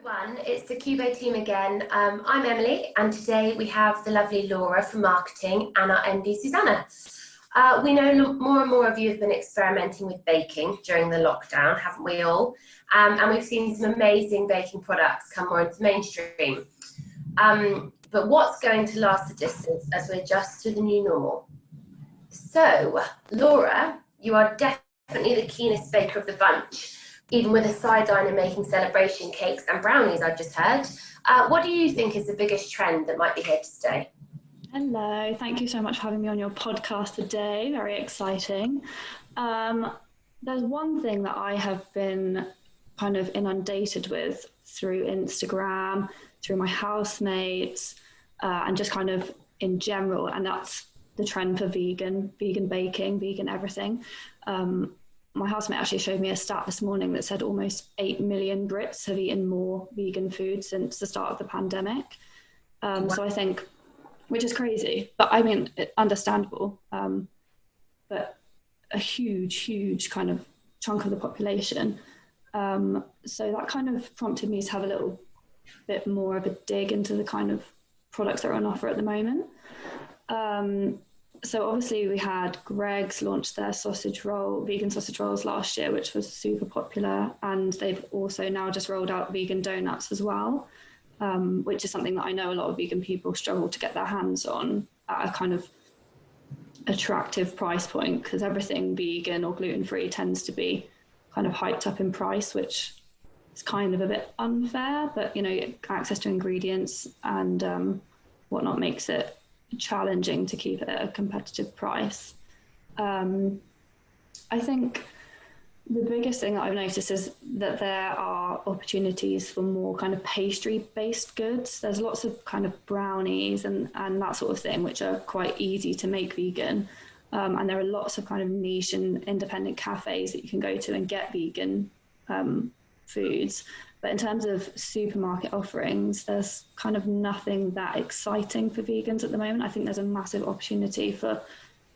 everyone, it's the Cubo team again. I'm Emily, and today we have the lovely Laura from marketing and our MD Susanna. We know more and more of you have been experimenting with baking during the lockdown, haven't we all? And we've seen some amazing baking products come more into mainstream. But what's going to last the distance as we adjust to the new normal? So, Laura, you are definitely the keenest baker of the bunch, even with a sideline in making celebration cakes and brownies I've just heard. What do you think is the biggest trend that might be here to stay? Hello, thank you so much for having me on your podcast today. Very exciting. There's one thing that I have been kind of inundated with through Instagram, through my housemates, and just kind of in general, and that's the trend for vegan baking, vegan everything. My housemate actually showed me a stat this morning that said almost 8 million Brits have eaten more vegan food since the start of the pandemic. So I think, which is crazy, but I mean, understandable, but a huge kind of chunk of the population. So that kind of prompted me to have a little bit more of a dig into the kind of products that are on offer at the moment. So obviously we had Greggs launch their vegan sausage rolls last year, which was super popular. And they've also now just rolled out vegan donuts as well, which is something that I know a lot of vegan people struggle to get their hands on at a kind of attractive price point, because everything vegan or gluten-free tends to be kind of hyped up in price, which is kind of a bit unfair, but, you know, access to ingredients and whatnot makes it challenging to keep it at a competitive price. I think the biggest thing that I've noticed is that there are opportunities for more kind of pastry-based goods. There's lots of kind of brownies and that sort of thing, which are quite easy to make vegan. And there are lots of kind of niche and independent cafes that you can go to and get vegan foods. But in terms of supermarket offerings, there's kind of nothing that exciting for vegans at the moment. I think there's a massive opportunity for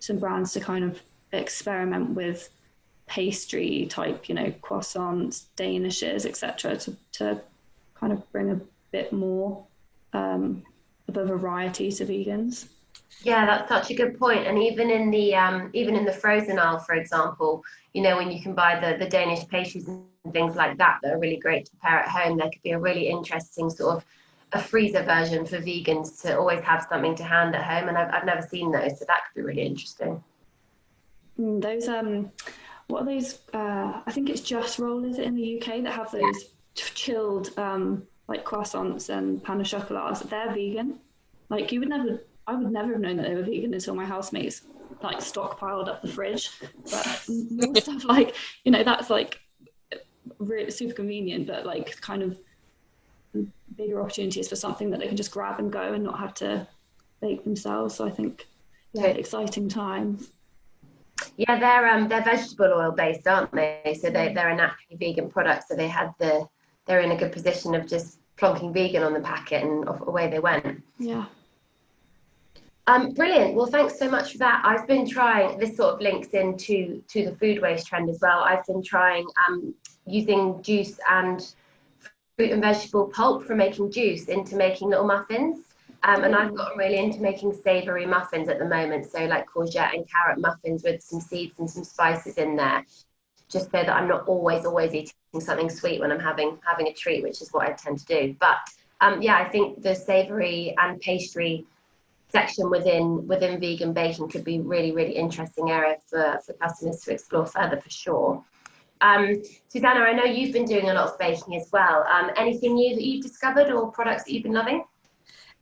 some brands to kind of experiment with pastry type, you know, croissants, danishes, etc., to kind of bring a bit more of a variety to vegans. Yeah, that's such a good point. And even in the frozen aisle, for example, you know, when you can buy the Danish pastries and things like that are really great to prepare at home, there could be a really interesting sort of a freezer version for vegans to always have something to hand at home. And I've never seen those, so that could be really interesting. Those what are those? I think it's Just Roll, is it, in the UK, that have those chilled like croissants and pain au chocolat. They're vegan. Like I would never have known that they were vegan until my housemates like stockpiled up the fridge. But more stuff like, you know, that's like really super convenient, but like kind of bigger opportunities for something that they can just grab and go and not have to bake themselves. So I think, exciting times. Yeah, they're vegetable oil based, aren't they? So they're a naturally vegan product. So they're in a good position of just plonking vegan on the packet and away they went. Yeah. Brilliant. Well, thanks so much for that. I've been trying, this sort of links into the food waste trend as well. I've been trying using juice and fruit and vegetable pulp from making juice into making little muffins. And I've gotten really into making savoury muffins at the moment. So like courgette and carrot muffins with some seeds and some spices in there, just so that I'm not always eating something sweet when I'm having a treat, which is what I tend to do. But I think the savoury and pastry section within vegan baking could be really interesting area for customers to explore further, for sure. Susanna, I know you've been doing a lot of baking as well. Anything new that you've discovered or products that you've been loving?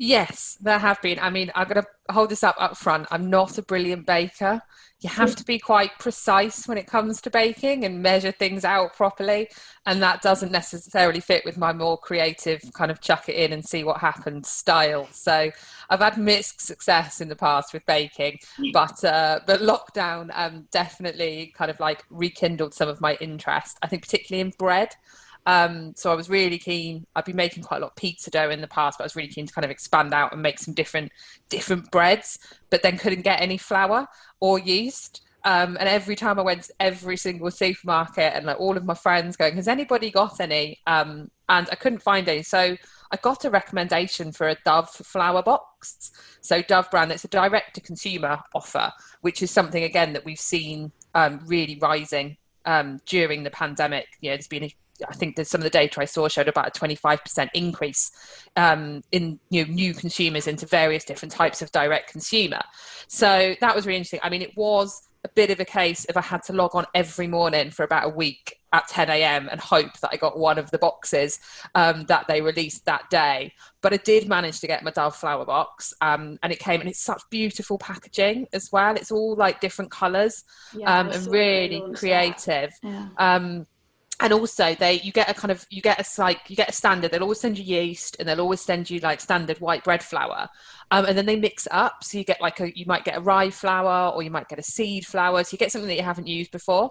Yes, there have been. I mean, I'm going to hold this up front. I'm not a brilliant baker. You have to be quite precise when it comes to baking and measure things out properly. And that doesn't necessarily fit with my more creative kind of chuck it in and see what happens style. So I've had mixed success in the past with baking, but lockdown definitely kind of like rekindled some of my interest, I think particularly in bread. So I was really keen. I've been making quite a lot of pizza dough in the past, but I was really keen to kind of expand out and make some different breads, but then couldn't get any flour or yeast. And every time I went to every single supermarket and like all of my friends going, has anybody got any? And I couldn't find any. So I got a recommendation for a Dove flower box. So Dove brand, it's a direct to consumer offer, which is something again that we've seen really rising during the pandemic. You know, there's been I think that some of the data I saw showed about a 25% increase in new consumers into various different types of direct consumer. So that was really interesting. I mean, it was a bit of a case if I had to log on every morning for about a week at 10 a.m. and hope that I got one of the boxes that they released that day. But I did manage to get my Dove flower box, and it came, and it's such beautiful packaging as well. It's all like different colours, and really creative. Yeah. And also you get a standard. They'll always send you yeast, and they'll always send you like standard white bread flour, and then they mix it up. So you get you might get a rye flour, or you might get a seed flour. So you get something that you haven't used before.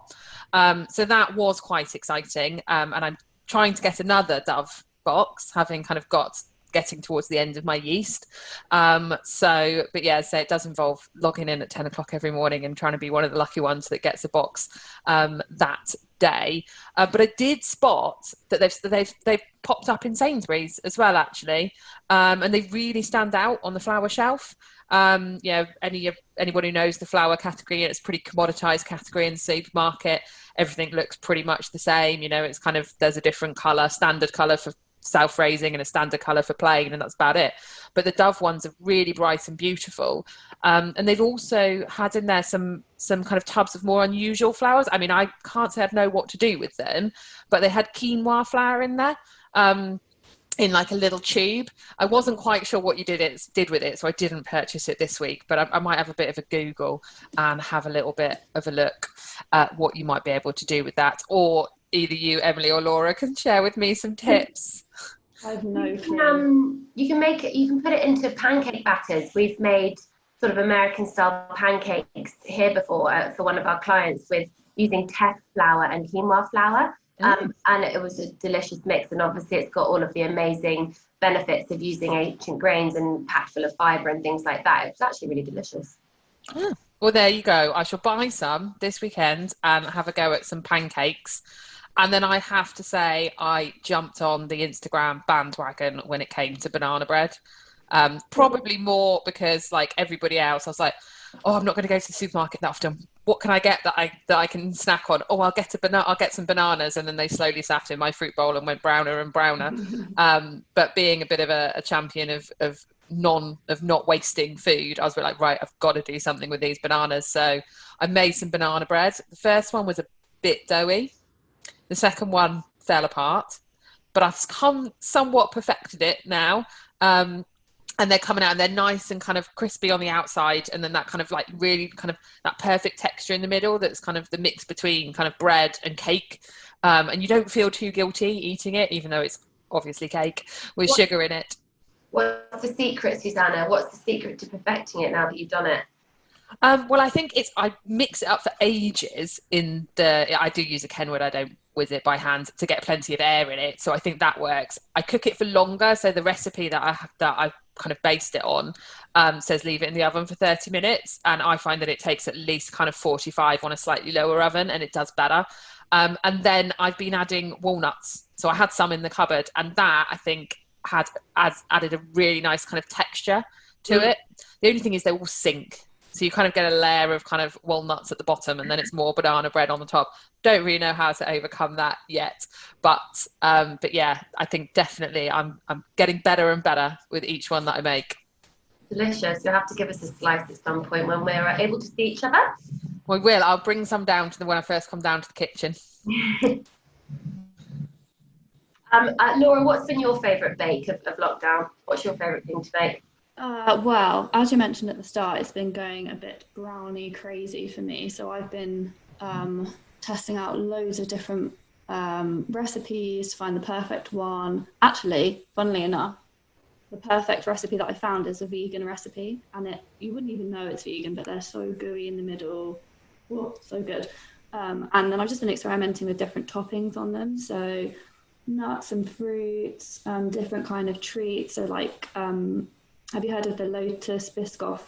So that was quite exciting. And I'm trying to get another Dove box, having kind of getting towards the end of my yeast. So it does involve logging in at 10 o'clock every morning and trying to be one of the lucky ones that gets a box that day. But I did spot that they've popped up in Sainsbury's as well, actually, and they really stand out on the flour shelf. Anybody who knows the flour category, it's a pretty commoditized category in the supermarket. Everything looks pretty much the same. You know, it's kind of, there's a different color, standard color for self-raising and a standard colour for plain, and that's about it. But the Dove ones are really bright and beautiful, and they've also had in there some kind of tubs of more unusual flowers. I mean, I can't say I know what to do with them, but they had quinoa flour in there, in like a little tube. I wasn't quite sure what you did with it, so I didn't purchase it this week, but I might have a bit of a Google and have a little bit of a look at what you might be able to do with that. Or either you, Emily, or Laura can share with me some tips. I've no clue. You can put it into pancake batters. We've made sort of American style pancakes here before for one of our clients with using teff flour and quinoa flour. And it was a delicious mix, and obviously it's got all of the amazing benefits of using ancient grains and packed full of fibre and things like that. It was actually really delicious. Well, there you go. I shall buy some this weekend and have a go at some pancakes. And then I have to say, I jumped on the Instagram bandwagon when it came to banana bread. Probably more because, like everybody else, I was like, oh, I'm not going to go to the supermarket that often. What can I get that I can snack on? Oh, I'll get some bananas. And then they slowly sat in my fruit bowl and went browner and browner. But being a bit of a champion of not wasting food, I was like, right, I've got to do something with these bananas. So I made some banana bread. The first one was a bit doughy. The second one fell apart, but I've somewhat perfected it now. And they're coming out and they're nice and kind of crispy on the outside, and then that kind of like really kind of that perfect texture in the middle that's kind of the mix between kind of bread and cake. And you don't feel too guilty eating it, even though it's obviously cake with sugar in it. What's the secret, Susanna? What's the secret to perfecting it now that you've done it? Well, I think I mix it up for ages I do use a Kenwood, I don't whiz it by hand to get plenty of air in it. So I think that works. I cook it for longer. So the recipe that I kind of based it on says leave it in the oven for 30 minutes. And I find that it takes at least kind of 45 on a slightly lower oven, and it does better. And then I've been adding walnuts. So I had some in the cupboard, and that I think added a really nice kind of texture to it. The only thing is they will sink. So you kind of get a layer of kind of walnuts at the bottom, and then it's more banana bread on the top. Don't really know how to overcome that yet, but yeah, I think definitely I'm getting better and better with each one that I make. Delicious. You'll have to give us a slice at some point when we're able to see each other. We will. I'll bring some down when I first come down to the kitchen. Laura, what's been your favourite bake of lockdown? What's your favourite thing to make? Well, as you mentioned at the start, it's been going a bit brownie crazy for me. So I've been testing out loads of different recipes to find the perfect one. Actually, funnily enough, the perfect recipe that I found is a vegan recipe, and you wouldn't even know it's vegan, but they're so gooey in the middle. Whoa, so good. And then I've just been experimenting with different toppings on them. So nuts and fruits, different kind of treats. So like, have you heard of the Lotus Biscoff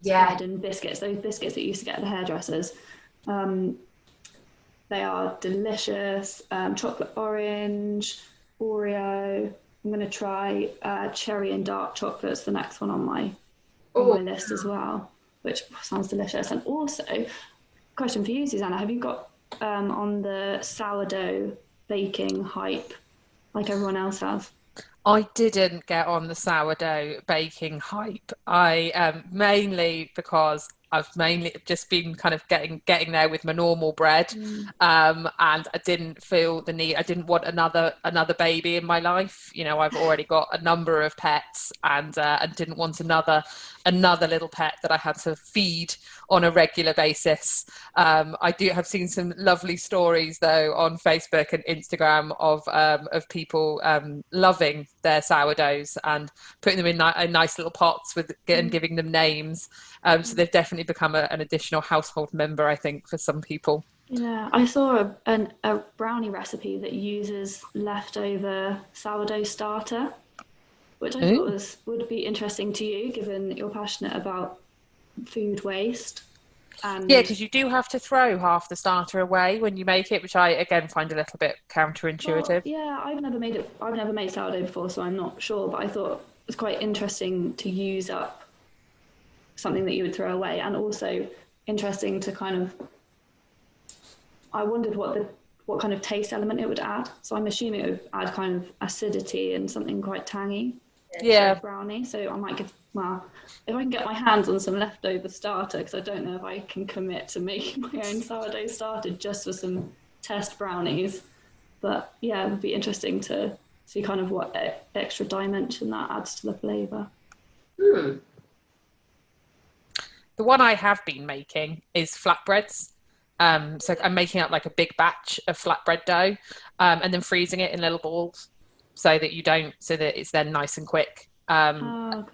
bread and biscuits? Those biscuits that you used to get at the hairdressers. They are delicious. Chocolate orange, Oreo. I'm going to try cherry and dark chocolate's the next one on my list as well, which sounds delicious. And also, question for you, Susanna, have you got on the sourdough baking hype like everyone else has? I didn't get on the sourdough baking hype. I mainly because I've mainly just been kind of getting there with my normal bread, and I didn't feel the need. I didn't want another baby in my life. You know, I've already got a number of pets, and didn't want another little pet that I had to feed on a regular basis. I do have seen some lovely stories though on Facebook and Instagram of people loving their sourdoughs and putting them in nice little pots and giving them names. So they've definitely become an additional household member, I think, for some people. Yeah, I saw a brownie recipe that uses leftover sourdough starter, which I thought would be interesting to you, given you're passionate about food waste. And yeah, because you do have to throw half the starter away when you make it, which I again find a little bit counterintuitive. Well, yeah, I've never made sourdough before, so I'm not sure. But I thought it was quite interesting to use up something that you would throw away, and also interesting to kind of. I wondered what kind of taste element it would add. So I'm assuming it would add kind of acidity and something quite tangy. Yeah, brownie. So I might if I can get my hands on some leftover starter, because I don't know if I can commit to making my own sourdough starter just for some test brownies. But yeah, it would be interesting to see kind of what extra dimension that adds to the flavour. The one I have been making is flatbreads. So I'm making up like a big batch of flatbread dough, and then freezing it in little balls so that it's then nice and quick. And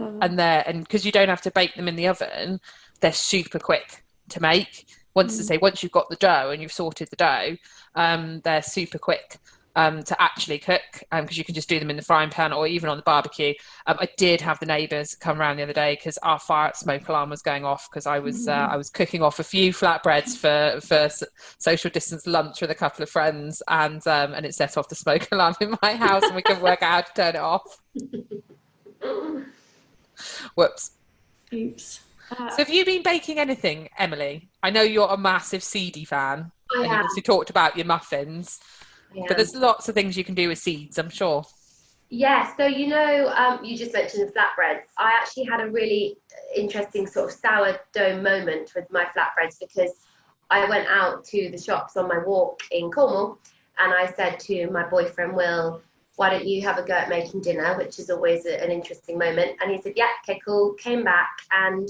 because you don't have to bake them in the oven, they're super quick to make. Once you've got the dough and you've sorted the dough, they're super quick to actually cook, because you can just do them in the frying pan or even on the barbecue. I did have the neighbours come around the other day because our fire smoke alarm was going off because I was cooking off a few flatbreads for social distance lunch with a couple of friends, and it set off the smoke alarm in my house, and we couldn't work out how to turn it off. Whoops. Oops. So have you been baking anything, Emily? I know you're a massive seedy fan, and you've also talked about your muffins. But there's lots of things you can do with seeds, I'm sure. Yeah, so you just mentioned the flatbreads. I actually had a really interesting sort of sourdough moment with my flatbreads, because I went out to the shops on my walk in Cornwall, and I said to my boyfriend, Will, why don't you have a go at making dinner, which is always an interesting moment. And he said, yeah, okay, cool. Came back, and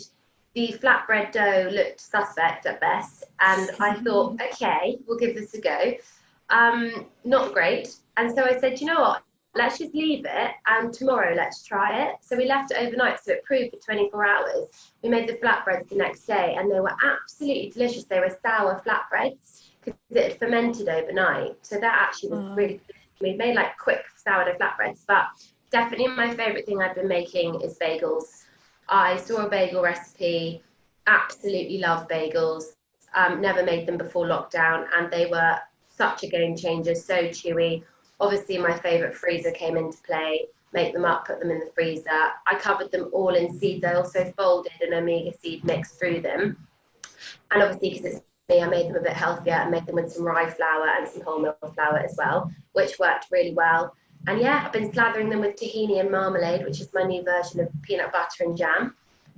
the flatbread dough looked suspect at best. And I thought, okay, we'll give this a go. Not great. And so I said, you know what, let's just leave it, and tomorrow let's try it. So we left it overnight, so it proved for 24 hours. We made the flatbreads the next day, and they were absolutely delicious. They were sour flatbreads because it had fermented overnight. So that actually was really good. We made like quick sourdough flatbreads. But definitely my favorite thing I've been making is bagels. I saw a bagel recipe, absolutely love bagels. Never made them before lockdown, and they were such a game changer, so chewy. Obviously, my favourite freezer came into play. Make them up, put them in the freezer. I covered them all in seeds. I also folded an omega seed mix through them. And obviously, because it's me, I made them a bit healthier and made them with some rye flour and some wholemeal flour as well, which worked really well. And yeah, I've been slathering them with tahini and marmalade, which is my new version of peanut butter and jam.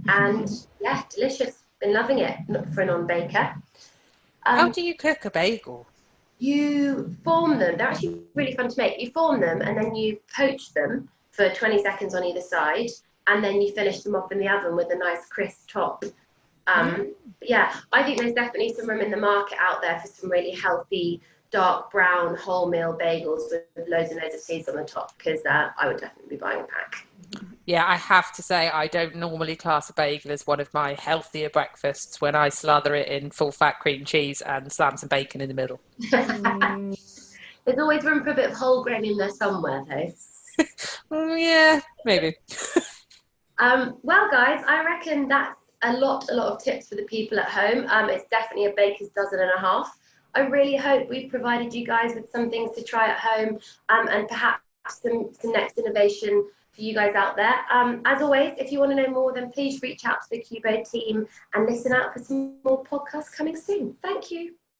And yeah, delicious. Been loving it for a non-baker. How do you cook a bagel? You form them. They're actually really fun to make. You form them, and then you poach them for 20 seconds on either side, and then you finish them off in the oven with a nice crisp top. Yeah, I think there's definitely some room in the market out there for some really healthy, dark brown wholemeal bagels with loads and loads of seeds on the top, because I would definitely be buying a pack. Yeah, I have to say, I don't normally class a bagel as one of my healthier breakfasts when I slather it in full fat cream cheese and slam some bacon in the middle. There's always room for a bit of whole grain in there somewhere, though. Yeah, maybe. Well, guys, I reckon that's a lot of tips for the people at home. It's definitely a baker's dozen and a half. I really hope we've provided you guys with some things to try at home, and perhaps some next innovation for you guys out there. As always, if you want to know more, then please reach out to the Cubo team and listen out for some more podcasts coming soon. Thank you.